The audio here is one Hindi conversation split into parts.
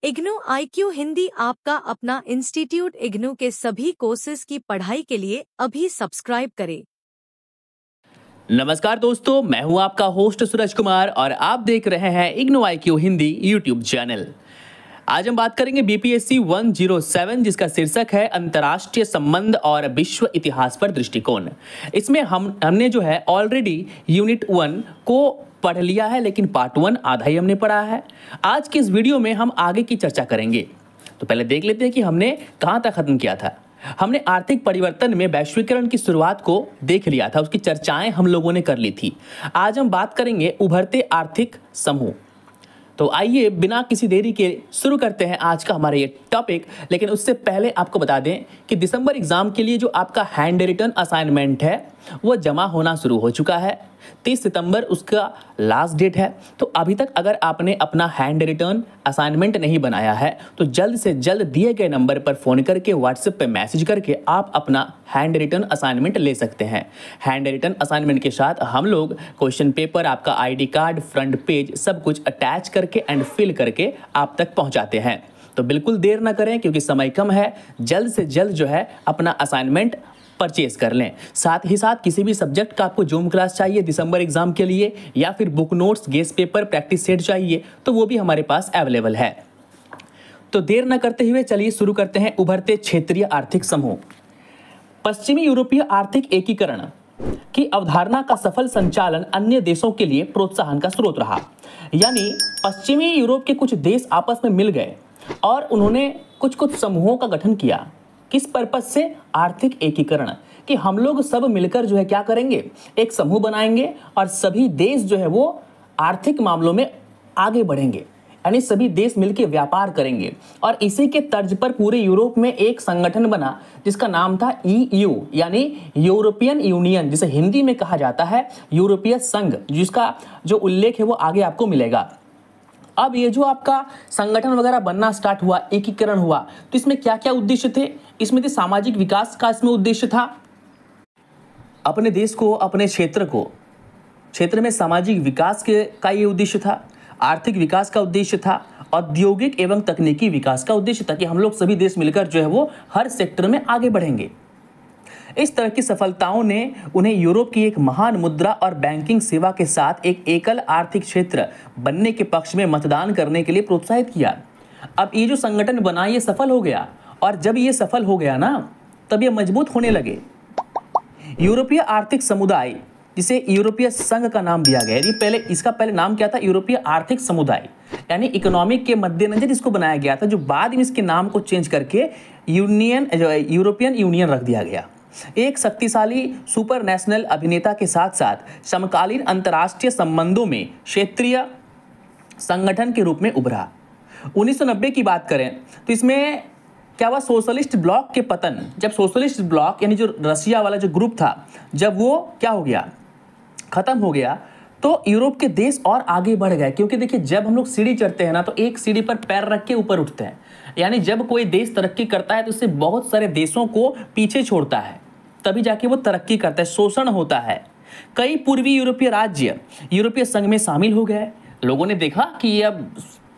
इग्नू IQ हिंदी आपका अपना इंस्टीट्यूट इग्नू के सभी कोर्सेज की पढ़ाई के लिए अभी सब्सक्राइब करें। नमस्कार दोस्तों, मैं हूं आपका होस्ट सूरज कुमार और आप देख रहे हैं IGNOU IQ Hindi YouTube channel. आज हम बात करेंगे BPSC 107 जिसका शीर्षक है अंतर्राष्ट्रीय संबंध और विश्व इतिहास पर दृष्टिकोण। इसमें हमने जो है ऑलरेडी यूनिट 1 को पढ़ लिया है, लेकिन पार्ट 1 आधा ही हमने पढ़ा है। आज के इस वीडियो में हम आगे की चर्चा करेंगे। तो पहले देख लेते हैं कि हमने कहाँ तक खत्म किया था। हमने आर्थिक परिवर्तन में वैश्वीकरण की शुरुआत को देख लिया था, उसकी चर्चाएं हम लोगों ने कर ली थी। आज हम बात करेंगे उभरते आर्थिक समूह। तो आइए बिना किसी देरी के शुरू करते हैं आज का हमारा ये टॉपिक। लेकिन उससे पहले आपको बता दें कि दिसंबर एग्जाम के लिए जो आपका हैंड रिटन असाइनमेंट है वो जमा होना शुरू हो चुका है। 30 सितंबर उसका लास्ट डेट है। तो अभी तक अगर आपने अपना हैंड रिटर्न असाइनमेंट नहीं बनाया है तो जल्द से जल्द दिए गए नंबर पर फ़ोन करके व्हाट्सएप पे मैसेज करके आप अपना हैंड रिटन असाइनमेंट ले सकते हैं। हैंड रिटन असाइनमेंट के साथ हम लोग क्वेश्चन पेपर, आपका ID कार्ड, फ्रंट पेज सब कुछ अटैच करके एंड फिल करके आप तक पहुंचाते हैं। तो बिल्कुल देर ना करें क्योंकि समय कम है। जल्द से जल्द जो है अपना असाइनमेंट परचेज कर लें। साथ ही साथ किसी भी सब्जेक्ट का आपको जूम क्लास चाहिए दिसंबर एग्जाम के लिए या फिर book notes, guest paper, practice set चाहिए तो वो भी हमारे पास अवेलेबल है। तो देर न करते हुए चलिए शुरू करते हैं। उभरते क्षेत्रीय आर्थिक समूह। पश्चिमी यूरोपीय आर्थिक एकीकरण की अवधारणा का सफल संचालन अन्य देशों के लिए प्रोत्साहन का स्रोत रहा। यानी पश्चिमी यूरोप के कुछ देश आपस में मिल गए और उन्होंने कुछ समूहों का गठन किया। किस पर्पस से? आर्थिक एकीकरण, कि हम लोग सब मिलकर जो है क्या करेंगे, एक समूह बनाएंगे और सभी देश जो है वो आर्थिक मामलों में आगे बढ़ेंगे। यानी सभी देश मिलकर व्यापार करेंगे। और इसी के तर्ज पर पूरे यूरोप में एक संगठन बना जिसका नाम था EU, यानी यूरोपियन यूनियन, जिसे हिंदी में कहा जाता है यूरोपीय संघ, जिसका जो उल्लेख है वो आगे आपको मिलेगा। अब ये जो आपका संगठन वगैरह बनना स्टार्ट हुआ, एकीकरण हुआ, तो इसमें क्या क्या उद्देश्य थे? इसमें थे सामाजिक विकास का इसमें उद्देश्य था। अपने देश को, अपने क्षेत्र में सामाजिक विकास का ये उद्देश्य था। आर्थिक विकास का उद्देश्य था। औद्योगिक एवं तकनीकी विकास का उद्देश्य था कि हम लोग सभी देश मिलकर जो है वो हर सेक्टर में आगे बढ़ेंगे। इस तरह की सफलताओं ने उन्हें यूरोप की एक महान मुद्रा और बैंकिंग सेवा के साथ एक एकल आर्थिक क्षेत्र बनने के पक्ष में मतदान करने के लिए प्रोत्साहित किया। अब ये जो संगठन बना ये सफल हो गया, और जब ये सफल हो गया ना तब ये मजबूत होने लगे। यूरोपीय आर्थिक समुदाय, जिसे यूरोपीय संघ का नाम दिया गया, इसका पहले नाम क्या था? यूरोपीय आर्थिक समुदाय, यानी इकोनॉमिक के मद्देनजर इसको बनाया गया था, जो बाद में इसके नाम को चेंज करके यूरोपियन यूनियन रख दिया गया। एक शक्तिशाली सुपर नेशनल अभिनेता के साथ साथ समकालीन अंतर्राष्ट्रीय संबंधों में क्षेत्रीय संगठन के रूप में उभरा। 1990 की बात करें तो इसमें क्या हुआ? सोशलिस्ट ब्लॉक के पतन। जब सोशलिस्ट ब्लॉक यानी जो रशिया वाला जो ग्रुप था, जब वो क्या हो गया, खत्म हो गया, तो यूरोप के देश और आगे बढ़ गए। क्योंकि देखिए जब हम लोग सीढ़ी चढ़ते हैं ना तो एक सीढ़ी पर पैर रख के ऊपर उठते हैं। यानी जब कोई देश तरक्की करता है तो उससे बहुत सारे देशों को पीछे छोड़ता है, तभी जाके वो तरक्की करता है, शोषण होता है। कई पूर्वी यूरोपीय राज्य यूरोपीय संघ में शामिल हो गए। लोगों ने देखा कि ये अब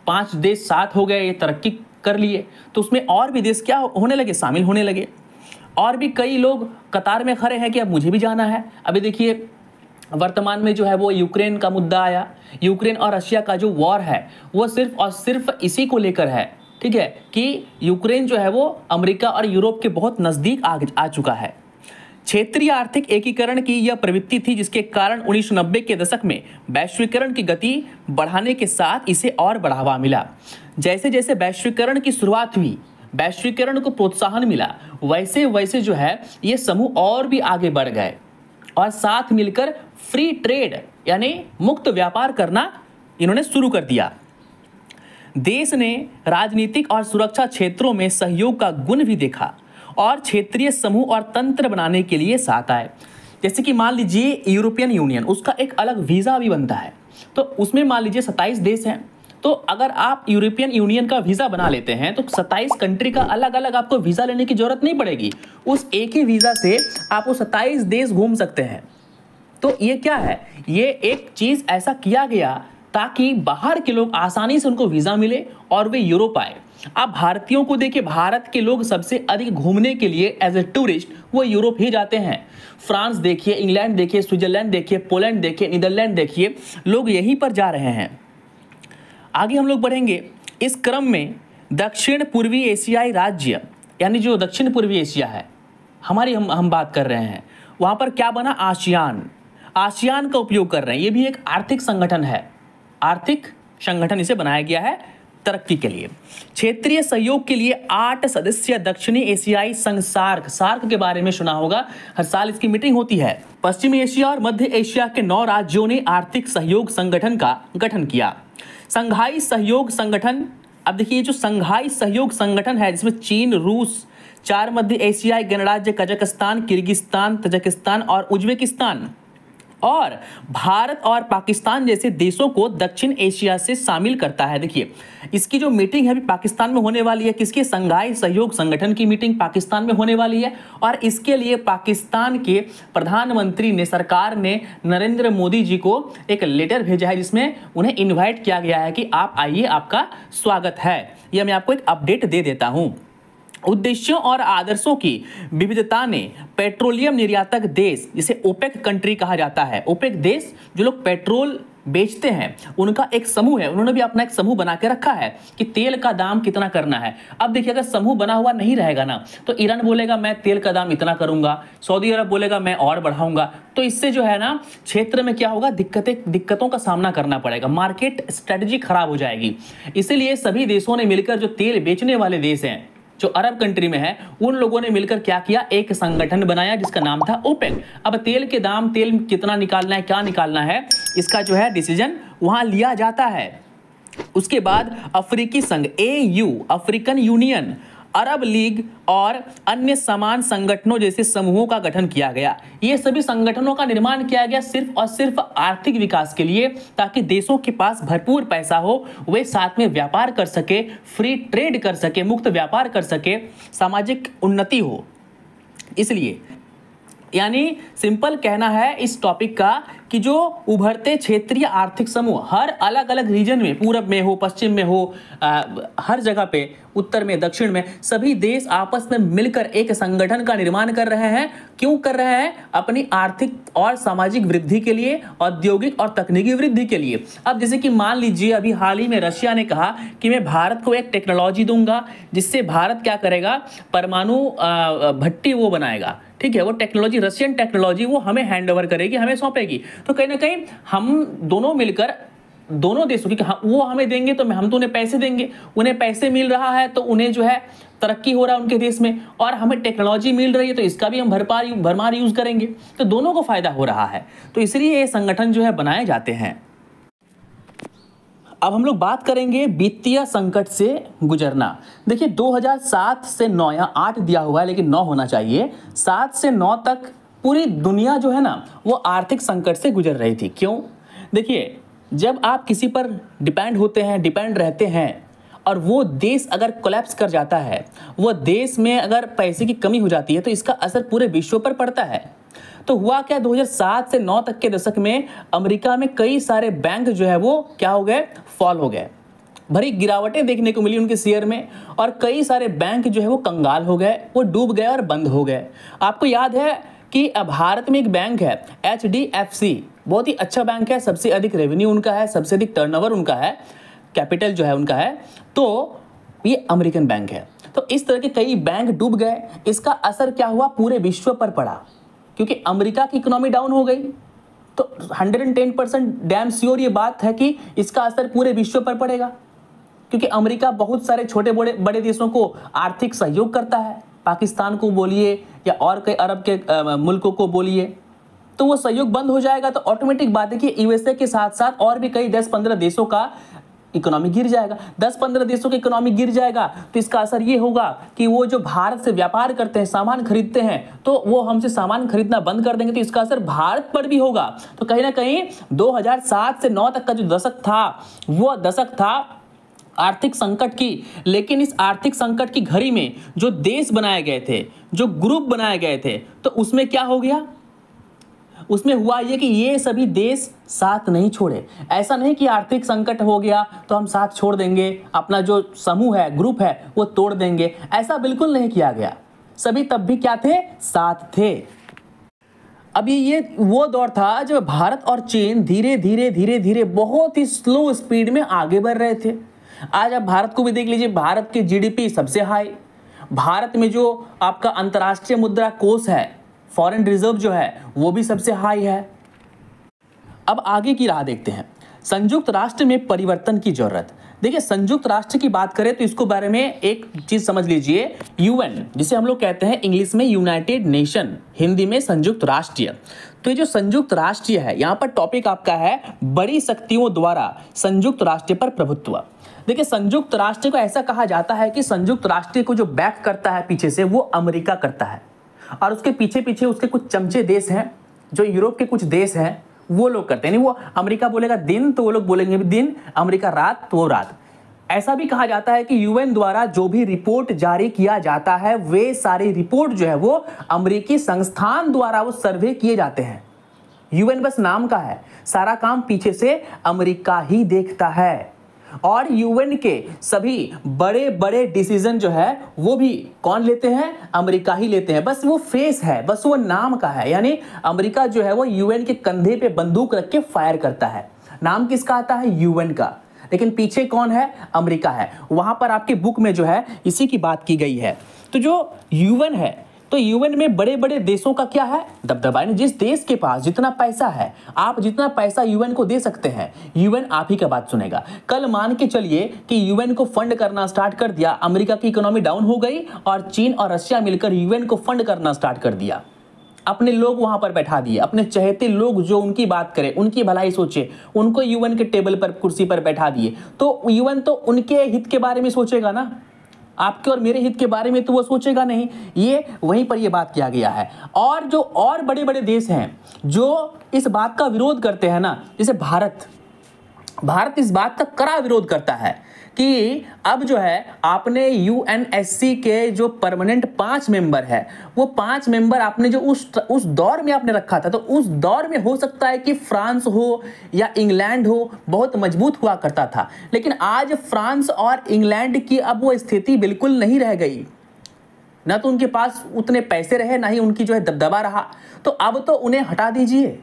5 देश साथ हो गए, ये तरक्की कर लिए, तो उसमें और भी देश क्या होने लगे, शामिल होने लगे। और भी कई लोग कतार में खड़े हैं कि अब मुझे भी जाना है। अभी देखिए वर्तमान में जो है वो यूक्रेन का मुद्दा आया। यूक्रेन और रशिया का जो वॉर है वो सिर्फ और सिर्फ इसी को लेकर है, ठीक है, कि यूक्रेन जो है वो अमेरिका और यूरोप के बहुत नज़दीक आ चुका है। क्षेत्रीय आर्थिक एकीकरण की यह प्रवृत्ति थी जिसके कारण 1990 के दशक में वैश्वीकरण की गति बढ़ाने के साथ इसे और बढ़ावा मिला। जैसे जैसे वैश्वीकरण की शुरुआत हुई, वैश्वीकरण को प्रोत्साहन मिला, वैसे वैसे जो है ये समूह और भी आगे बढ़ गए और साथ मिलकर फ्री ट्रेड यानी मुक्त व्यापार करना इन्होंने शुरू कर दिया। देश ने राजनीतिक और सुरक्षा क्षेत्रों में सहयोग का गुण भी देखा और क्षेत्रीय समूह और तंत्र बनाने के लिए साथ आए। जैसे कि मान लीजिए यूरोपियन यूनियन, उसका एक अलग वीज़ा भी बनता है, तो उसमें मान लीजिए 27 देश हैं। तो अगर आप यूरोपियन यूनियन का वीज़ा बना लेते हैं तो 27 कंट्री का अलग अलग आपको वीज़ा लेने की जरूरत नहीं पड़ेगी। उस एक ही वीज़ा से आप वो 27 देश घूम सकते हैं। तो ये क्या है, ये एक चीज़ ऐसा किया गया ताकि बाहर के लोग आसानी से उनको वीजा मिले और वे यूरोप आए। आप भारतीयों को देखिए, भारत के लोग सबसे अधिक घूमने के लिए एज ए टूरिस्ट वो यूरोप ही जाते हैं। फ्रांस देखिए, इंग्लैंड देखिए, स्विट्जरलैंड देखिए, पोलैंड देखिए, नीदरलैंड देखिए, लोग यहीं पर जा रहे हैं। आगे हम लोग बढ़ेंगे। इस क्रम में दक्षिण पूर्वी एशियाई राज्य, यानी जो दक्षिण पूर्वी एशिया है हमारी, हम बात कर रहे हैं, वहाँ पर क्या बना, आसियान। आसियान का उपयोग कर रहे हैं। ये भी एक आर्थिक संगठन है, आर्थिक संगठन इसे बनाया गया है तरक्की के लिए। क्षेत्रीय सहयोग के लिए 8 सदस्यीय दक्षिणी एशियाई संघ सार्क, सार्क के बारे में सुना होगा, हर साल इसकी मीटिंग होती है। पश्चिमी एशिया और मध्य एशिया के 9 राज्यों ने आर्थिक सहयोग संगठन का गठन किया। संघाई सहयोग संगठन, अब देखिए जो संघाई सहयोग संगठन है जिसमें चीन, रूस, 4 मध्य एशियाई गणराज्य कजाकिस्तान, किर्गिस्तान, तजाकिस्तान और उज्बेकिस्तान और भारत और पाकिस्तान जैसे देशों को दक्षिण एशिया से शामिल करता है। देखिए इसकी जो मीटिंग है अभी पाकिस्तान में होने वाली है, किसकी, संघाई सहयोग संगठन की मीटिंग पाकिस्तान में होने वाली है। और इसके लिए पाकिस्तान के प्रधानमंत्री ने, सरकार ने नरेंद्र मोदी जी को एक लेटर भेजा है जिसमें उन्हें इन्वाइट किया गया है कि आप आइए, आपका स्वागत है। यह मैं आपको एक अपडेट दे देता हूं। उद्देश्यों और आदर्शों की विविधता ने पेट्रोलियम निर्यातक देश, जिसे ओपेक कंट्री कहा जाता है, ओपेक देश जो लोग पेट्रोल बेचते हैं उनका एक समूह है, उन्होंने भी अपना एक समूह बना के रखा है कि तेल का दाम कितना करना है। अब देखिए अगर समूह बना हुआ नहीं रहेगा ना तो ईरान बोलेगा मैं तेल का दाम इतना करूंगा, सऊदी अरब बोलेगा मैं और बढ़ाऊंगा, तो इससे जो है ना क्षेत्र में क्या होगा, दिक्कतों का सामना करना पड़ेगा, मार्केट स्ट्रेटजी खराब हो जाएगी। इसीलिए सभी देशों ने मिलकर, जो तेल बेचने वाले देश हैं जो अरब कंट्री में है, उन लोगों ने मिलकर क्या किया, एक संगठन बनाया जिसका नाम था ओपेक। अब तेल के दाम, तेल कितना निकालना है, क्या निकालना है, इसका जो है डिसीजन वहां लिया जाता है। उसके बाद अफ्रीकी संघ AU, अफ्रीकन यूनियन, अरब लीग और अन्य समान संगठनों जैसे समूहों का गठन किया गया। ये सभी संगठनों का निर्माण किया गया सिर्फ और सिर्फ आर्थिक विकास के लिए, ताकि देशों के पास भरपूर पैसा हो, वे साथ में व्यापार कर सके, फ्री ट्रेड कर सके, मुक्त व्यापार कर सके, सामाजिक उन्नति हो। इसलिए यानी सिंपल कहना है इस टॉपिक का कि जो उभरते क्षेत्रीय आर्थिक समूह हर अलग अलग रीजन में, पूरब में हो, पश्चिम में हो, हर जगह पे, उत्तर में, दक्षिण में, सभी देश आपस में मिलकर एक संगठन का निर्माण कर रहे हैं। क्यों कर रहे हैं? अपनी आर्थिक और सामाजिक वृद्धि के लिए, औद्योगिक और तकनीकी वृद्धि के लिए। अब जैसे कि मान लीजिए अभी हाल ही में रशिया ने कहा कि मैं भारत को एक टेक्नोलॉजी दूंगा जिससे भारत क्या करेगा, परमाणु भट्टी वो बनाएगा, ठीक है, वो टेक्नोलॉजी, रशियन टेक्नोलॉजी वो हमें हैंड ओवर करेगी, हमें सौंपेगी। तो कहीं ना कहीं हम दोनों मिलकर, दोनों देशों की, वो हमें देंगे तो हम तो उन्हें पैसे देंगे, उन्हें पैसे मिल रहा है तो उन्हें जो है तरक्की हो रहा है उनके देश में, और हमें टेक्नोलॉजी मिल रही है तो इसका भी हम भरमार यूज करेंगे, तो दोनों को फायदा हो रहा है। तो इसलिए ये संगठन जो है बनाए जाते हैं। अब हम लोग बात करेंगे वित्तीय संकट से गुजरना। देखिए 2007 से 9, यहाँ 8 दिया हुआ है लेकिन 9 होना चाहिए, 7 से 9 तक पूरी दुनिया जो है ना वो आर्थिक संकट से गुजर रही थी। क्यों? देखिए जब आप किसी पर डिपेंड होते हैं, डिपेंड रहते हैं, और वो देश अगर कोलैप्स कर जाता है, वो देश में अगर पैसे की कमी हो जाती है तो इसका असर पूरे विश्व पर पड़ता है। तो हुआ क्या, 2007 से 9 तक के दशक में अमेरिका में कई सारे बैंक जो है वो क्या हो गए, फॉल हो गए, भरी गिरावटें देखने को मिली उनके शेयर में, और कई सारे बैंक जो है वो कंगाल हो गए, वो डूब गए और बंद हो गए। आपको याद है कि भारत में एक बैंक है HDFC, बहुत ही अच्छा बैंक है, सबसे अधिक रेवेन्यू उनका है, सबसे अधिक टर्नओवर उनका है, कैपिटल जो है उनका है, तो ये अमेरिकन बैंक है। तो इस तरह के कई बैंक डूब गए। इसका असर क्या हुआ, पूरे विश्व पर पड़ा, क्योंकि अमेरिका की इकोनॉमी डाउन हो गई। तो 110% डैम श्योर ये बात है कि इसका असर पूरे विश्व पर पड़ेगा, क्योंकि अमेरिका बहुत सारे छोटे बड़े देशों को आर्थिक सहयोग करता है, पाकिस्तान को बोलिए या और कई अरब के मुल्कों को बोलिए, तो वो सहयोग बंद हो जाएगा तो ऑटोमेटिक बात है कि यूएसए के साथ साथ और भी कई 10-15 देशों का इकोनॉमी गिर जाएगा। 10-15 देशों की इकोनॉमी गिर जाएगा तो इसका असर ये होगा कि वो जो भारत से व्यापार करते हैं, सामान खरीदते हैं, तो वो हमसे सामान खरीदना बंद कर देंगे, तो इसका असर भारत पर भी होगा। तो कहीं ना कहीं 2007 से 9 तक का जो दशक था वो दशक था आर्थिक संकट की। लेकिन इस आर्थिक संकट की घड़ी में जो देश बनाए गए थे, जो ग्रुप बनाए गए थे, तो उसमें क्या हो गया, उसमें हुआ ये कि ये सभी देश साथ नहीं छोड़े। ऐसा नहीं कि आर्थिक संकट हो गया तो हम साथ छोड़ देंगे, अपना जो समूह है, ग्रुप है, वो तोड़ देंगे, ऐसा बिल्कुल नहीं किया गया। सभी तब भी क्या थे? साथ थे। अब ये वो दौर था जब भारत और चीन धीरे धीरे बहुत ही स्लो स्पीड में आगे बढ़ रहे थे। आज आप भारत को भी देख लीजिए, भारत की जीडीपी सबसे हाई, भारत में जो आपका अंतर्राष्ट्रीय मुद्रा कोष है, फॉरेन रिजर्व जो है, वो भी सबसे हाई है। अब आगे की राह देखते हैं। संयुक्त राष्ट्र में परिवर्तन की जरूरत। देखिए, संयुक्त राष्ट्र की बात करें तो इसको बारे में एक चीज समझ लीजिए, यूएन, जिसे हम लोग कहते हैं इंग्लिश में यूनाइटेड नेशन, हिंदी में संयुक्त राष्ट्र। तो ये जो संयुक्त राष्ट्र है, यहाँ पर टॉपिक आपका है बड़ी शक्तियों द्वारा संयुक्त राष्ट्र पर प्रभुत्व। देखिए, संयुक्त राष्ट्र को ऐसा कहा जाता है कि संयुक्त राष्ट्र को जो बैक करता है पीछे से, वो अमेरिका करता है, और उसके पीछे पीछे उसके कुछ चमचे देश हैं, जो यूरोप के कुछ देश हैं, वो लोग करते हैं। नहीं, वो अमेरिका बोलेगा दिन तो वो लोग बोलेंगे भी दिन, अमेरिका रात तो वो रात। ऐसा भी कहा जाता है कि यूएन द्वारा जो भी रिपोर्ट जारी किया जाता है, वे सारी रिपोर्ट जो है वो अमेरिकी संस्थान द्वारा वो सर्वे किए जाते हैं। यूएन बस नाम का है, सारा काम पीछे से अमेरिका ही देखता है। और यूएन के सभी बड़े बड़े डिसीजन जो है वो भी कौन लेते हैं? अमेरिका ही लेते हैं। बस वो फेस है, बस वो नाम का है, यानी अमेरिका जो है वो यूएन के कंधे पे बंदूक रख के फायर करता है। नाम किसका आता है? यूएन का, लेकिन पीछे कौन है? अमेरिका है। वहां पर आपके बुक में जो है इसी की बात की गई है। तो जो यूएन है, तो यूएन में बड़े बड़े देशों का क्या है? दबदबा। जिस देश के पास जितना पैसा है, आप जितना पैसा यूएन को दे सकते हैं, यूएन आप ही का बात सुनेगा। कल मान के चलिए कि यूएन को फंड करना स्टार्ट कर दिया, अमेरिका की इकोनॉमी डाउन हो गई और चीन और रशिया मिलकर यूएन को फंड करना स्टार्ट कर दिया, अपने लोग वहां पर बैठा दिए, अपने चहेते लोग जो उनकी बात करें, उनकी भलाई सोचे, उनको यूएन के टेबल पर, कुर्सी पर बैठा दिए, तो यूएन तो उनके हित के बारे में सोचेगा ना, आपके और मेरे हित के बारे में तो वो सोचेगा नहीं। ये वहीं पर ये बात किया गया है। और जो और बड़े बड़े देश हैं जो इस बात का विरोध करते हैं ना, जैसे भारत इस बात का कड़ा विरोध करता है कि अब जो है आपने यूएनएससी के जो परमानेंट 5 मेंबर है, वो 5 मेंबर आपने जो उस दौर में आपने रखा था, तो उस दौर में हो सकता है कि फ्रांस हो या इंग्लैंड हो, बहुत मजबूत हुआ करता था। लेकिन आज फ्रांस और इंग्लैंड की अब वो स्थिति बिल्कुल नहीं रह गई, ना तो उनके पास उतने पैसे रहे, ना ही उनकी जो है दबदबा रहा। तो अब तो उन्हें हटा दीजिए,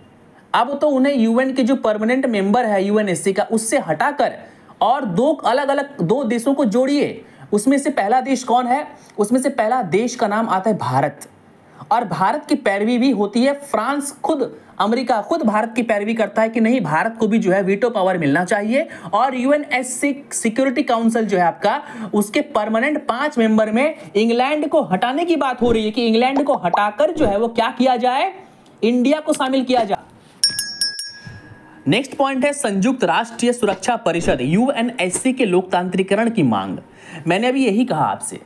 अब तो उन्हें यूएन के जो परमानेंट मेंबर है यूएनएससी का, उससे हटाकर और दो देशों को जोड़िए। उसमें से पहला देश कौन है? उसमें से पहला देश का नाम आता है भारत, और भारत की पैरवी भी होती है फ्रांस, खुद अमेरिका खुद भारत की पैरवी करता है कि नहीं, भारत को भी जो है वीटो पावर मिलना चाहिए। और यूएनएससी सिक्योरिटी काउंसिल जो है आपका, उसके परमानेंट 5 मेंबर में इंग्लैंड को हटाने की बात हो रही है कि इंग्लैंड को हटाकर जो है वो क्या किया जाए? इंडिया को शामिल किया जाए। नेक्स्ट पॉइंट है संयुक्त राष्ट्रीय सुरक्षा परिषद, यूएनएससी के लोकतांत्रिकरण की मांग। मैंने अभी यही कहा आपसे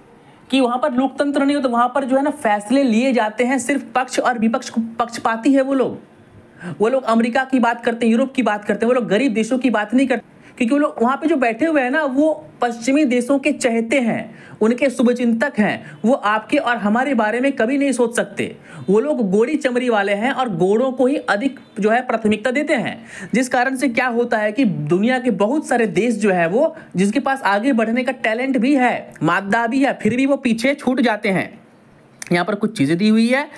कि वहां पर लोकतंत्र नहीं हो, तो वहां पर जो है ना फैसले लिए जाते हैं सिर्फ पक्ष और विपक्ष, पक्षपाती है वो लोग अमेरिका की बात करते हैं, यूरोप की बात करते हैं, वो लोग गरीब देशों की बात नहीं करते, क्योंकि वो लोग वहां पे जो बैठे हुए हैं ना, वो पश्चिमी देशों के चहेते हैं, उनके शुभचिंतक हैं। वो आपके और हमारे बारे में कभी नहीं सोच सकते। वो लोग गोरी चमड़ी वाले हैं और गोरों को ही अधिक जो है प्राथमिकता देते हैं, जिस कारण से क्या होता है कि दुनिया के बहुत सारे देश जो है वो, जिसके पास आगे बढ़ने का टैलेंट भी है, मादा भी है, फिर भी वो पीछे छूट जाते हैं। यहाँ पर कुछ चीजें दी हुई है।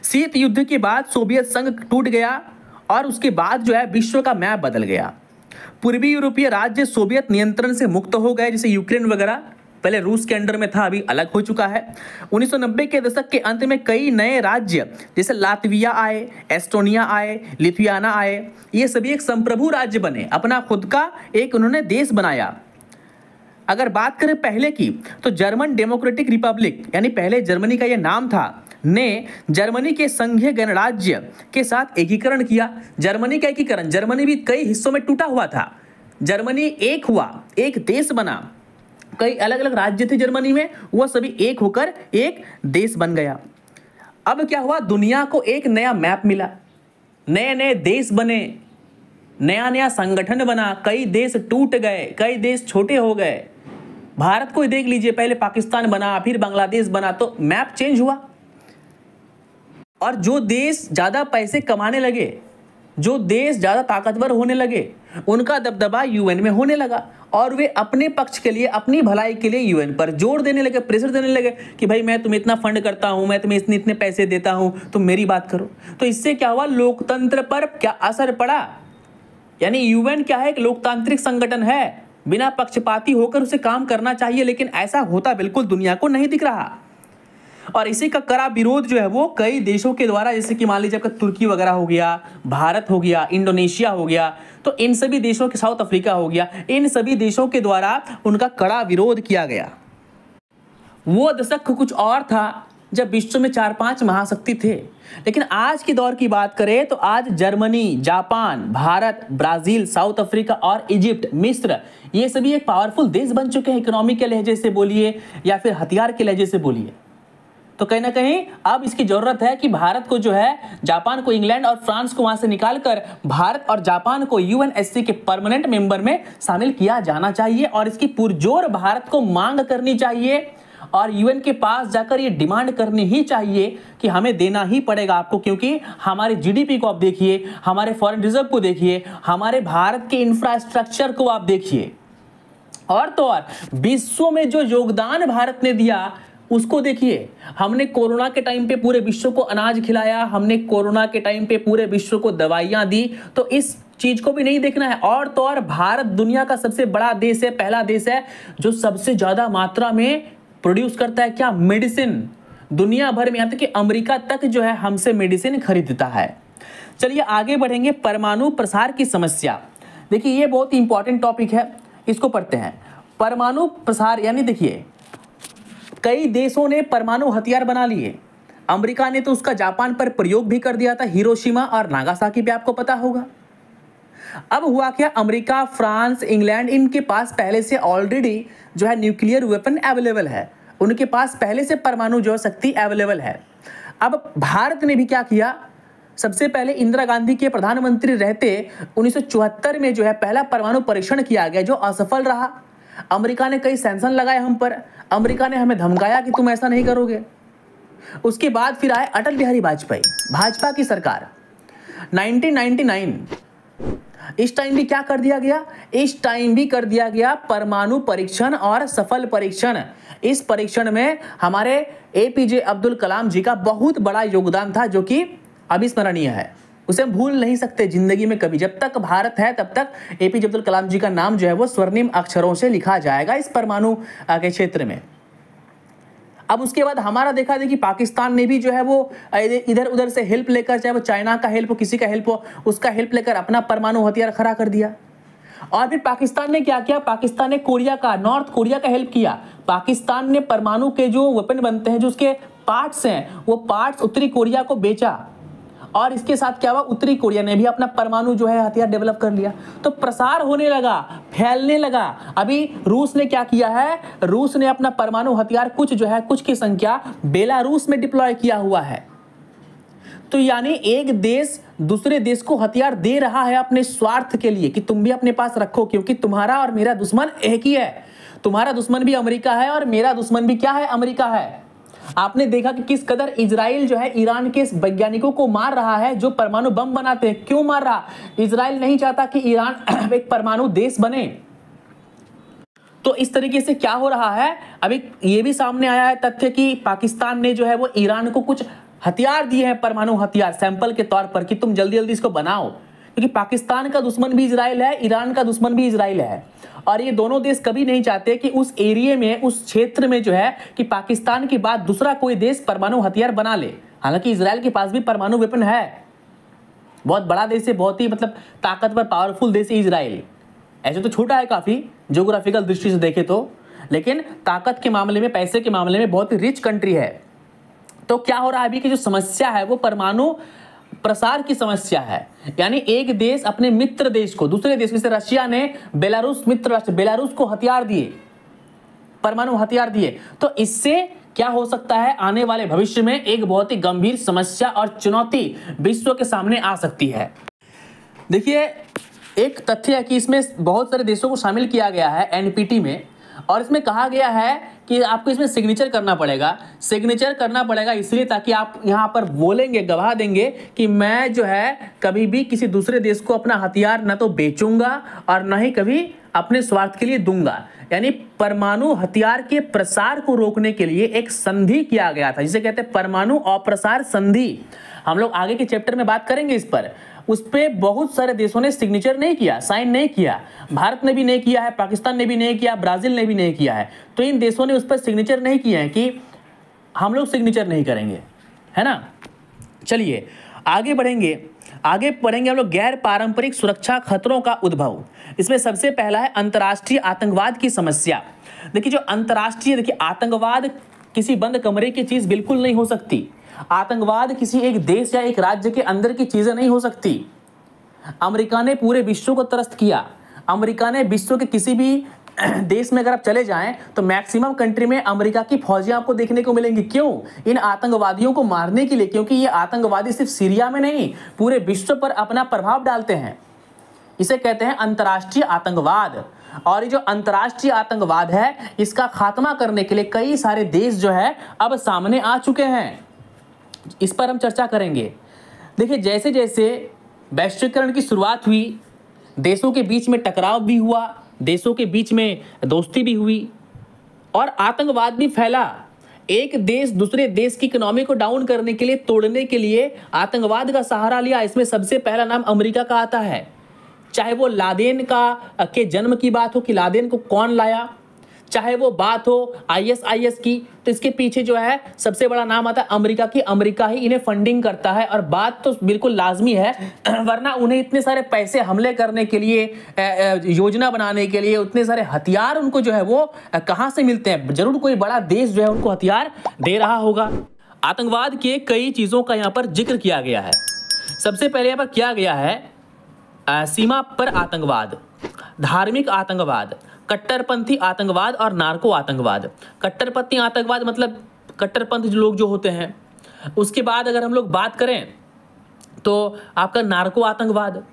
शीत युद्ध के बाद सोवियत संघ टूट गया और उसके बाद जो है विश्व का मैप बदल गया। पूर्वी यूरोपीय राज्य सोवियत नियंत्रण से मुक्त हो गए, जैसे यूक्रेन वगैरह, पहले रूस के अंडर में था, अभी अलग हो चुका है। 1990 के दशक के अंत में कई नए राज्य जैसे लातविया आए, एस्टोनिया आए, लिथुआना आए, ये सभी एक संप्रभु राज्य बने, अपना खुद का एक उन्होंने देश बनाया। अगर बात करें पहले की, तो जर्मन डेमोक्रेटिक रिपब्लिक, यानी पहले जर्मनी का यह नाम था, ने जर्मनी के संघीय गणराज्य के साथ एकीकरण किया। जर्मनी का एकीकरण, जर्मनी भी कई हिस्सों में टूटा हुआ था, जर्मनी एक हुआ, एक देश बना, कई अलग अलग राज्य थे जर्मनी में, वह सभी एक होकर एक देश बन गया। अब क्या हुआ? दुनिया को एक नया मैप मिला, नए नए देश बने, नया नया संगठन बना, कई देश टूट गए, कई देश छोटे हो गए। भारत को देख लीजिए, पहले पाकिस्तान बना, फिर बांग्लादेश बना, तो मैप चेंज हुआ। और जो देश ज़्यादा पैसे कमाने लगे, जो देश ज़्यादा ताकतवर होने लगे, उनका दबदबा यूएन में होने लगा और वे अपने पक्ष के लिए, अपनी भलाई के लिए यूएन पर जोर देने लगे, प्रेशर देने लगे कि भाई मैं तुम्हें इतना फंड करता हूं, मैं तुम्हें इतने इतने पैसे देता हूं, तुम मेरी बात करो। तो इससे क्या हुआ, लोकतंत्र पर क्या असर पड़ा। यानी यूएन क्या है, एक लोकतांत्रिक संगठन है, बिना पक्षपाती होकर उसे काम करना चाहिए, लेकिन ऐसा होता बिल्कुल दुनिया को नहीं दिख रहा। और इसी का कड़ा विरोध जो है वो कई देशों के द्वारा, जैसे कि मान लीजिए आपका तुर्की वगैरह हो गया, भारत हो गया, इंडोनेशिया हो गया, तो इन सभी देशों के, साउथ अफ्रीका हो गया, इन सभी देशों के द्वारा उनका कड़ा विरोध किया गया। वो दशक कुछ और था जब विश्व में 4-5 महाशक्ति थे, लेकिन आज के दौर की बात करें तो आज Germany, Japan, Bharat, Brazil, south Africa और इजिप्ट, मिस्र, ये सभी एक पावरफुल देश बन चुके हैं। इकोनॉमी के लहजे से बोलिए या फिर हथियार के लहजे से बोलिए, तो कहीं ना कहीं अब इसकी जरूरत है कि भारत को जो है, जापान को, इंग्लैंड और फ्रांस को वहां से निकालकर भारत और जापान को यूएनएससी के परमानेंट मेंबर में शामिल किया जाना चाहिए और इसकी पुरजोर भारत को मांग करनी चाहिए और यूएन के पास जाकर ये डिमांड करनी ही चाहिए कि हमें देना ही पड़ेगा आपको, क्योंकि हमारे जीडीपी को आप देखिए, हमारे फॉरेन रिजर्व को देखिए, हमारे भारत के इंफ्रास्ट्रक्चर को आप देखिए, और तो और विश्व में जो योगदान भारत ने दिया उसको देखिए। हमने कोरोना के टाइम पे पूरे विश्व को अनाज खिलाया, हमने कोरोना के टाइम पे पूरे विश्व को दवाइयां दी, तो इस चीज को भी नहीं देखना है। और तो और भारत दुनिया का सबसे बड़ा देश है, पहला देश है जो सबसे ज्यादा मात्रा में प्रोड्यूस करता है क्या, मेडिसिन। दुनिया भर में, यहाँ तक कि अमेरिका तक जो है हमसे मेडिसिन खरीदता है। चलिए आगे बढ़ेंगे, परमाणु प्रसार की समस्या। देखिए ये बहुत ही इंपॉर्टेंट टॉपिक है, इसको पढ़ते हैं। परमाणु प्रसार यानी देखिए, कई देशों ने परमाणु हथियार बना लिए। अमेरिका ने तो उसका जापान पर प्रयोग भी कर दिया था, हिरोशिमा और नागासाकी पे, आपको पता होगा। अब हुआ क्या, अमेरिका, फ्रांस, इंग्लैंड, इनके पास पहले से ऑलरेडी जो है न्यूक्लियर वेपन अवेलेबल है, उनके पास पहले से परमाणु जो शक्ति अवेलेबल है। अब भारत ने भी क्या किया, सबसे पहले इंदिरा गांधी के प्रधानमंत्री रहते 1974 में जो है पहला परमाणु परीक्षण किया गया, जो असफल रहा। अमेरिका ने कई सैंक्शन लगाए हम पर, अमेरिका ने हमें धमकाया कि तुम ऐसा नहीं करोगे। उसके बाद फिर आए अटल बिहारी वाजपेयी, भाजपा की सरकार, 1999। इस टाइम भी क्या कर दिया गया, इस टाइम भी कर दिया गया परमाणु परीक्षण और सफल परीक्षण। इस परीक्षण में हमारे एपीजे अब्दुल कलाम जी का बहुत बड़ा योगदान था, जो कि अविस्मरणीय है, उसे हम भूल नहीं सकते जिंदगी में कभी। जब तक भारत है तब तक एपीजे अब्दुल कलाम जी का नाम जो है वो स्वर्णिम अक्षरों से लिखा जाएगा इस परमाणु के क्षेत्र में। अब उसके बाद हमारा देखा देखी पाकिस्तान ने भी जो है वो इधर उधर से हेल्प लेकर, चाहे वो चाइना का हेल्प हो, किसी का हेल्प हो, उसका हेल्प लेकर अपना परमाणु हथियार खड़ा कर दिया। और फिर पाकिस्तान ने क्या किया, पाकिस्तान ने कोरिया का, नॉर्थ कोरिया का हेल्प किया। पाकिस्तान ने परमाणु के जो वेपन बनते हैं, जो उसके पार्ट्स हैं, वो पार्ट्स उत्तरी कोरिया को बेचा। और इसके साथ क्या हुआ, उत्तरी कोरिया ने भी अपना परमाणु जो है हथियार डेवलप कर लिया। तो प्रसार होने लगा, फैलने लगा। अभी रूस ने क्या किया है, रूस ने अपना परमाणु हथियार कुछ जो है, कुछ की संख्या बेलारूस में डिप्लॉय किया हुआ है। तो यानी एक देश दूसरे देश को हथियार दे रहा है अपने स्वार्थ के लिए कि तुम भी अपने पास रखो, क्योंकि तुम्हारा और मेरा दुश्मन एक ही है। तुम्हारा दुश्मन भी अमेरिका है और मेरा दुश्मन भी क्या है, अमेरिका है। आपने देखा कि किस कदर इजराइल जो है ईरान के वैज्ञानिकों को मार रहा है जो परमाणु बम बनाते हैं। क्यों मार रहा, इजराइल नहीं चाहता कि ईरान एक परमाणु देश बने। तो इस तरीके से क्या हो रहा है, अभी ये भी सामने आया है तथ्य कि पाकिस्तान ने जो है वो ईरान को कुछ हथियार दिए हैं, परमाणु हथियार सैंपल के तौर पर, कि तुम जल्दी जल्दी इसको बनाओ, क्योंकि पाकिस्तान का दुश्मन भी इजराइल है, ईरान का दुश्मन भी इजराइल है। और ये दोनों देश कभी नहीं चाहते कि उस एरिया में, उस क्षेत्र में जो है कि पाकिस्तान के बाद दूसरा कोई देश परमाणु हथियार बना ले। हालांकि इजराइल के पास भी परमाणु वेपन है, बहुत बड़ा देश है, बहुत ही मतलब ताकतवर पावरफुल देश है इजराइल। ऐसे तो छोटा है काफी ज्योग्राफिकल दृष्टि से देखे तो, लेकिन ताकत के मामले में, पैसे के मामले में बहुत ही रिच कंट्री है। तो क्या हो रहा है अभी की जो समस्या है वो परमाणु प्रसार की समस्या है। यानी एक देश अपने मित्र देश को, दूसरे देश, जैसे रशिया ने बेलारूस, मित्र राष्ट्र बेलारूस को हथियार दिए, परमाणु हथियार दिए। तो इससे क्या हो सकता है, आने वाले भविष्य में एक बहुत ही गंभीर समस्या और चुनौती विश्व के सामने आ सकती है। देखिए एक तथ्य है कि इसमें बहुत सारे देशों को शामिल किया गया है एनपीटी में, और इसमें कहा गया है कि आपको इसमें सिग्नेचर करना पड़ेगा। सिग्नेचर करना पड़ेगा इसलिए ताकि आप यहाँ पर बोलेंगे, गवाह देंगे कि मैं जो है कभी भी किसी दूसरे देश को अपना हथियार न तो बेचूंगा और न ही कभी अपने स्वार्थ के लिए दूंगा। यानी परमाणु हथियार के प्रसार को रोकने के लिए एक संधि किया गया था, जिसे कहते हैं परमाणु अप्रसार संधि। हम लोग आगे के चैप्टर में बात करेंगे इस पर। उस पे बहुत सारे देशों ने सिग्नेचर नहीं किया, साइन नहीं किया। भारत ने भी नहीं किया है, पाकिस्तान ने भी नहीं किया, ब्राजील ने भी नहीं किया है। तो इन देशों ने उस पर सिग्नेचर नहीं किया है कि हम लोग सिग्नेचर नहीं करेंगे, है ना। चलिए आगे बढ़ेंगे। आगे पढ़ेंगे हम लोग गैर पारंपरिक सुरक्षा खतरों का उद्भव। इसमें सबसे पहला है अंतर्राष्ट्रीय आतंकवाद की समस्या। देखिए जो अंतर्राष्ट्रीय, देखिए आतंकवाद किसी बंद कमरे की चीज बिल्कुल नहीं हो सकती। आतंकवाद किसी एक देश या एक राज्य के अंदर की चीजें नहीं हो सकती। अमेरिका ने पूरे विश्व को त्रस्त किया। अमेरिका ने विश्व के किसी भी देश में अगर आप चले जाएं तो मैक्सिमम कंट्री में अमेरिका की फौजें आपको देखने को मिलेंगी। क्यों? इन आतंकवादियों को मारने के लिए, क्योंकि ये आतंकवादी सिर्फ सीरिया में नहीं पूरे विश्व पर अपना प्रभाव डालते हैं। इसे कहते हैं अंतर्राष्ट्रीय आतंकवाद। और ये जो अंतर्राष्ट्रीय आतंकवाद है इसका खात्मा करने के लिए कई सारे देश जो है अब सामने आ चुके हैं। इस पर हम चर्चा करेंगे। देखिए जैसे जैसे वैश्वीकरण की शुरुआत हुई, देशों के बीच में टकराव भी हुआ, देशों के बीच में दोस्ती भी हुई और आतंकवाद भी फैला। एक देश दूसरे देश की इकोनॉमी को डाउन करने के लिए, तोड़ने के लिए आतंकवाद का सहारा लिया। इसमें सबसे पहला नाम अमेरिका का आता है। चाहे वो लादेन के जन्म की बात हो कि लादेन को कौन लाया, चाहे वो बात हो ISIS की, तो इसके पीछे जो है सबसे बड़ा नाम आता है अमेरिका की। अमेरिका ही इन्हें फंडिंग करता है और बात तो बिल्कुल लाजमी है, वरना उन्हें इतने सारे पैसे हमले करने के लिए, योजना बनाने के लिए, उतने सारे हथियार उनको जो है वो कहां से मिलते हैं? जरूर कोई बड़ा देश जो है उनको हथियार दे रहा होगा। आतंकवाद के कई चीजों का यहाँ पर जिक्र किया गया है। सबसे पहले यहाँ पर किया गया है सीमा पर आतंकवाद, धार्मिक आतंकवाद, कट्टरपंथी आतंकवाद और नार्को आतंकवाद। कट्टरपंथी आतंकवाद मतलब कट्टरपंथी लोग जो होते हैं। उसके बाद अगर हम लोग बात करें तो आपका नार्को आतंकवाद।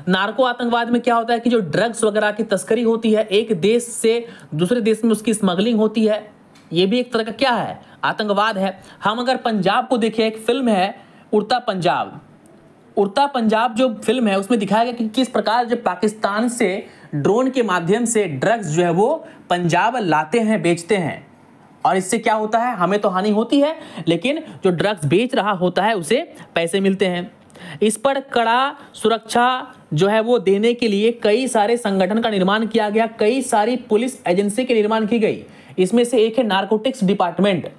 नार्को आतंकवाद में क्या होता है कि जो ड्रग्स वगैरह की तस्करी होती है, एक देश से दूसरे देश में उसकी स्मगलिंग होती है, ये भी एक तरह का क्या है? आतंकवाद है। हम अगर पंजाब को देखें, एक फिल्म है उड़ता पंजाब। उड़ता पंजाब जो फिल्म है उसमें दिखाया गया कि किस प्रकार जो पाकिस्तान से ड्रोन के माध्यम से ड्रग्स जो है वो पंजाब लाते हैं, बेचते हैं। और इससे क्या होता है? हमें तो हानि होती है, लेकिन जो ड्रग्स बेच रहा होता है उसे पैसे मिलते हैं। इस पर कड़ा सुरक्षा जो है वो देने के लिए कई सारे संगठन का निर्माण किया गया, कई सारी पुलिस एजेंसी के निर्माण की गई। इसमें से एक है नारकोटिक्स डिपार्टमेंट।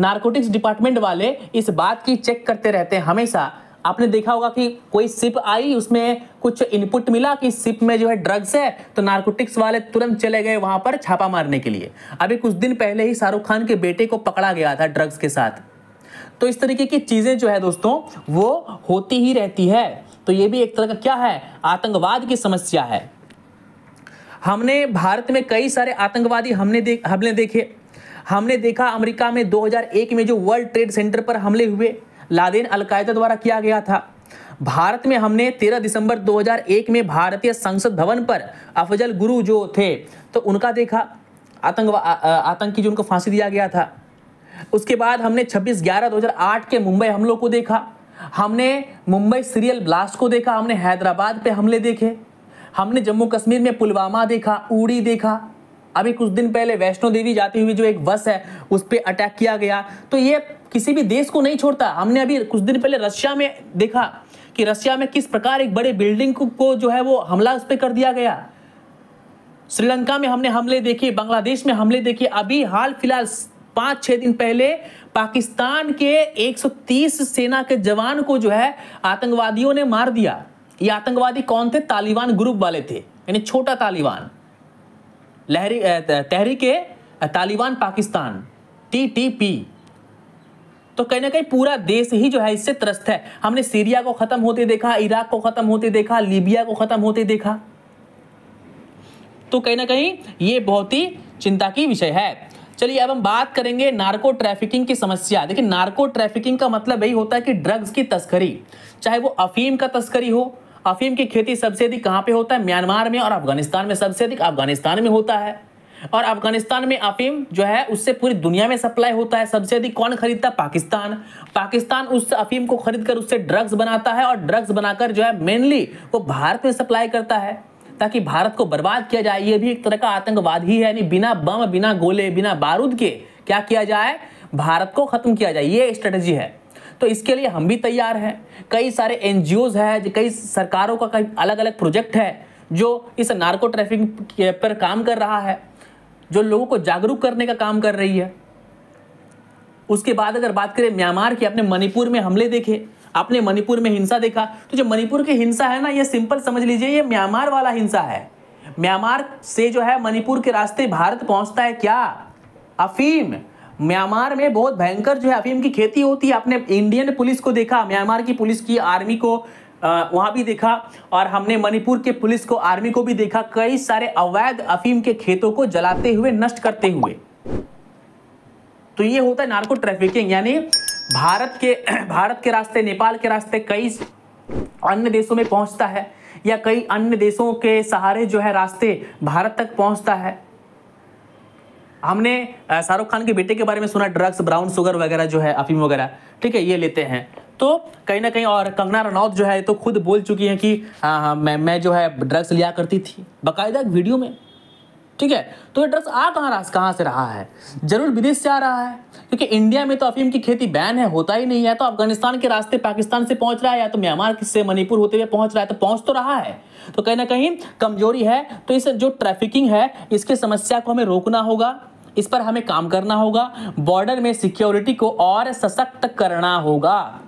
नारकोटिक्स डिपार्टमेंट वाले इस बात की चेक करते रहते हैं हमेशा। आपने देखा होगा कि कोई शिप आई, उसमें कुछ इनपुट मिला कि शिप में जो है ड्रग्स है, तो नारकोटिक्स वाले तुरंत चले गए वहां पर छापा मारने के लिए। अभी कुछ दिन पहले ही शाहरुख खान के बेटे को पकड़ा गया था ड्रग्स के साथ। तो इस तरीके की चीजें जो है दोस्तों वो होती ही रहती है। तो ये भी एक तरह का क्या है? आतंकवाद की समस्या है। हमने भारत में कई सारे आतंकवादी हमने देखे। हमने देखा अमेरिका में 2001 में जो वर्ल्ड ट्रेड सेंटर पर हमले हुए, लादेन अलकायदा द्वारा किया गया था। भारत में हमने 13 दिसंबर 2001 में भारतीय संसद भवन पर अफजल गुरु जो थे तो उनका देखा, आतंकी जो उनको फांसी दिया गया था। उसके बाद हमने 26/11/2008 के मुंबई हमलों को देखा। हमने मुंबई सीरियल ब्लास्ट को देखा। हमने हैदराबाद पे हमले देखे। हमने जम्मू कश्मीर में पुलवामा देखा, उड़ी देखा। अभी कुछ दिन पहले वैष्णो देवी जाती हुई जो एक बस है उस पर अटैक किया गया। तो ये किसी भी देश को नहीं छोड़ता। हमने अभी कुछ दिन पहले रशिया में देखा कि रशिया में किस प्रकार एक बड़े बिल्डिंग को जो है वो हमला उस पर कर दिया गया। श्रीलंका में हमने हमले देखे, बांग्लादेश में हमले देखे। अभी हाल फिलहाल 5-6 दिन पहले पाकिस्तान के 130 सेना के जवान को जो है आतंकवादियों ने मार दिया। ये आतंकवादी कौन थे? तालिबान ग्रुप वाले थे, यानी छोटा तालिबान, तहरीके तालिबान पाकिस्तान, TTP। तो कहीं ना कहीं पूरा देश ही जो है इससे त्रस्त है। हमने सीरिया को खत्म होते देखा, इराक को खत्म होते देखा, लीबिया को खत्म होते देखा। तो कहीं ना कहीं ये बहुत ही चिंता की विषय है। चलिए अब हम बात करेंगे नार्को ट्रैफिकिंग की समस्या। देखिए नार्को ट्रैफिकिंग का मतलब यही होता है कि ड्रग्स की तस्करी, चाहे वो अफीम का तस्करी हो। अफीम की खेती सबसे अधिक कहां पे होता है? म्यांमार में और अफगानिस्तान में। सबसे अधिक अफगानिस्तान में होता है। और अफगानिस्तान में अफीम जो है उससे पूरी दुनिया में सप्लाई होता है। सबसे अधिक कौन खरीदता है? पाकिस्तान। पाकिस्तान उस अफीम को खरीद कर उससे ड्रग्स बनाता है और ड्रग्स बनाकर जो है मेनली वो भारत में सप्लाई करता है ताकि भारत को बर्बाद किया जाए। ये भी एक तरह का आतंकवाद ही है, यानी बिना बम, बिना गोले, बिना बारूद के क्या किया जाए? भारत को खत्म किया जाए। ये स्ट्रेटजी है। तो इसके लिए हम भी तैयार हैं। कई सारे एनजीओज है, कई सरकारों का कई अलग अलग प्रोजेक्ट है जो इस नार्को ट्रैफिकिंग पर काम कर रहा है, जो लोगों को जागरूक करने का काम कर रही है। उसके बाद अगर बात करें म्यांमार की, आपने मणिपुर में हमले देखे, आपने मणिपुर में हिंसा देखा, तो जो मणिपुर की हिंसा है ना, ये सिंपल समझ लीजिए ये म्यांमार वाला हिंसा है। म्यांमार से जो है मणिपुर के रास्ते भारत पहुंचता है क्या? अफीम। म्यांमार में बहुत भयंकर जो है अफीम की खेती होती है। आपने इंडियन पुलिस को देखा, म्यांमार की पुलिस की, आर्मी को वहां भी देखा, और हमने मणिपुर के पुलिस को, आर्मी को भी देखा, कई सारे अवैध अफीम के खेतों को जलाते हुए, नष्ट करते हुए। तो ये होता है नार्को ट्रैफिकिंग, यानी भारत के रास्ते, नेपाल के रास्ते कई अन्य देशों में पहुंचता है, या कई अन्य देशों के सहारे जो है रास्ते भारत तक पहुंचता है। हमने शाहरुख खान के बेटे के बारे में सुना, ड्रग्स, ब्राउन शुगर वगैरह जो है, अफीम वगैरह, ठीक है, ये लेते हैं। तो कहीं ना कहीं, और कंगना रनौत जो है तो खुद बोल चुकी हैं कि हाँ मैं जो है ड्रग्स लिया करती थी, बाकायदा एक वीडियो में, ठीक है। तो ये ड्रग्स कहाँ से रहा है? जरूर विदेश से आ रहा है, क्योंकि इंडिया में तो अफीम की खेती बैन है, होता ही नहीं है। तो अफगानिस्तान के रास्ते पाकिस्तान से पहुंच रहा है, या तो म्यांमार से मणिपुर होते हुए पहुंच रहा है, तो पहुंच तो रहा है। तो कहीं ना कहीं कमजोरी है। तो इस जो ट्रैफिकिंग है, इसके समस्या को हमें रोकना होगा, इस पर हमें काम करना होगा, बॉर्डर में सिक्योरिटी को और सशक्त करना होगा।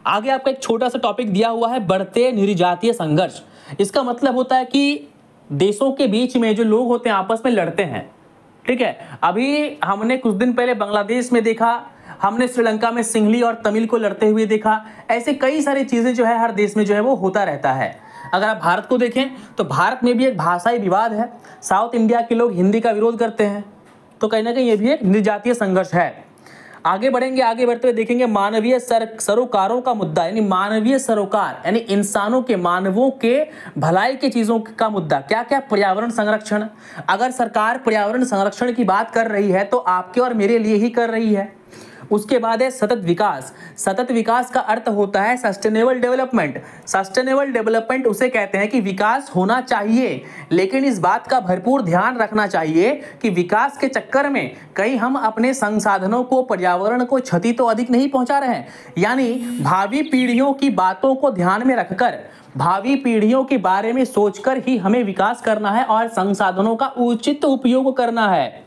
आगे आपका एक छोटा सा टॉपिक दिया हुआ है, बढ़ते निर्जातीय संघर्ष। इसका मतलब होता है कि देशों के बीच में जो लोग होते हैं आपस में लड़ते हैं, ठीक है। अभी हमने कुछ दिन पहले बांग्लादेश में देखा, हमने श्रीलंका में सिंहली और तमिल को लड़ते हुए देखा। ऐसे कई सारी चीजें जो है हर देश में जो है वो होता रहता है। अगर आप भारत को देखें तो भारत में भी एक भाषाई विवाद है। साउथ इंडिया के लोग हिंदी का विरोध करते हैं, तो कहीं ना कहीं ये भी एक निर्जातीय संघर्ष है। आगे बढ़ेंगे, आगे बढ़ते हुए देखेंगे मानवीय सरोकारों का मुद्दा, यानी मानवीय सरोकार, यानी इंसानों के, मानवों के भलाई के चीजों का मुद्दा। क्या क्या? पर्यावरण संरक्षण। अगर सरकार पर्यावरण संरक्षण की बात कर रही है तो आपके और मेरे लिए ही कर रही है। उसके बाद है सतत विकास। सतत विकास का अर्थ होता है सस्टेनेबल डेवलपमेंट। सस्टेनेबल डेवलपमेंट उसे कहते हैं कि विकास होना चाहिए, लेकिन इस बात का भरपूर ध्यान रखना चाहिए कि विकास के चक्कर में कहीं हम अपने संसाधनों को, पर्यावरण को क्षति तो अधिक नहीं पहुंचा रहे हैं। यानी भावी पीढ़ियों की बातों को ध्यान में रखकर, भावी पीढ़ियों के बारे में सोचकर ही हमें विकास करना है और संसाधनों का उचित उपयोग करना है।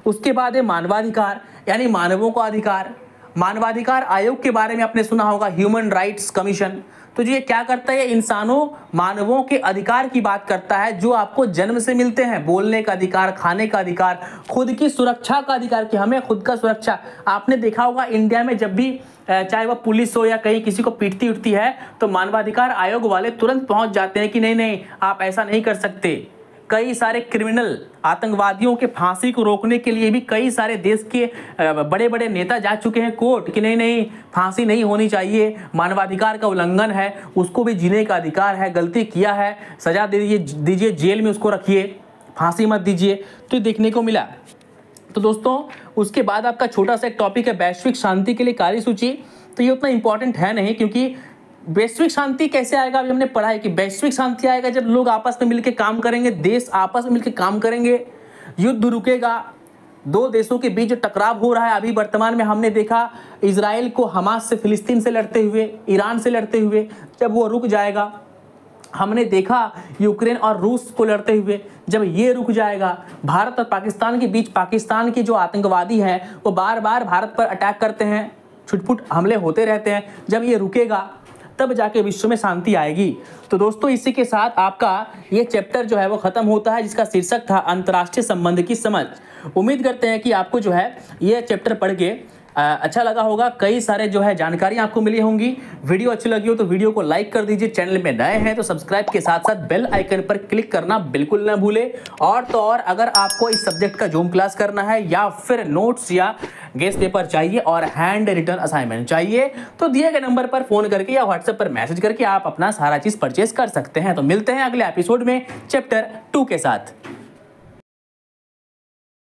उसके बाद है मानवाधिकार, यानी मानवों का अधिकार। मानवाधिकार आयोग के बारे में आपने सुना होगा, ह्यूमन राइट्स कमीशन। तो ये क्या करता है? इंसानों, मानवों के अधिकार की बात करता है जो आपको जन्म से मिलते हैं। बोलने का अधिकार, खाने का अधिकार, खुद की सुरक्षा का अधिकार, कि हमें खुद का सुरक्षा। आपने देखा होगा इंडिया में जब भी चाहे वह पुलिस हो या कहीं किसी को पीटती उठती है तो मानवाधिकार आयोग वाले तुरंत पहुंच जाते हैं कि नहीं आप ऐसा नहीं कर सकते। कई सारे क्रिमिनल, आतंकवादियों के फांसी को रोकने के लिए भी कई सारे देश के बड़े बड़े नेता जा चुके हैं कोर्ट कि नहीं फांसी नहीं होनी चाहिए, मानवाधिकार का उल्लंघन है, उसको भी जीने का अधिकार है, गलती किया है सजा दे दीजिए, जेल में उसको रखिए, फांसी मत दीजिए। तो देखने को मिला। तो दोस्तों उसके बाद आपका छोटा सा एक टॉपिक है वैश्विक शांति के लिए कार्यसूची। तो ये उतना इंपॉर्टेंट है नहीं, क्योंकि वैश्विक शांति कैसे आएगा? अभी हमने पढ़ा है कि वैश्विक शांति आएगा जब लोग आपस में मिलकर काम करेंगे, देश आपस में मिलकर काम करेंगे, युद्ध रुकेगा। दो देशों के बीच जो टकराव हो रहा है अभी वर्तमान में, हमने देखा इजराइल को हमास से, फिलिस्तीन से लड़ते हुए, ईरान से लड़ते हुए, जब वो रुक जाएगा। हमने देखा यूक्रेन और रूस को लड़ते हुए, जब ये रुक जाएगा। भारत और पाकिस्तान के बीच, पाकिस्तान के जो आतंकवादी हैं वो बार बार भारत पर अटैक करते हैं, छुटपुट हमले होते रहते हैं, जब ये रुकेगा तब जाके विश्व में शांति आएगी। तो दोस्तों इसी के साथ आपका ये चैप्टर जो है वो खत्म होता है, जिसका शीर्षक था अंतर्राष्ट्रीय संबंध की समझ। उम्मीद करते हैं कि आपको जो है ये चैप्टर पढ़ के अच्छा लगा होगा, कई सारे जो है जानकारी आपको मिली होंगी। वीडियो अच्छी लगी हो तो वीडियो को लाइक कर दीजिए, चैनल में नए हैं तो सब्सक्राइब के साथ साथ बेल आइकन पर क्लिक करना बिल्कुल ना भूले। और तो और अगर आपको इस सब्जेक्ट का जूम क्लास करना है या फिर नोट्स या गेस्ट पेपर चाहिए और हैंड रिटन असाइनमेंट चाहिए तो दिए गए नंबर पर फोन करके या व्हाट्सएप पर मैसेज करके आप अपना सारा चीज परचेस कर सकते हैं। तो मिलते हैं अगले एपिसोड में चैप्टर 2 के साथ।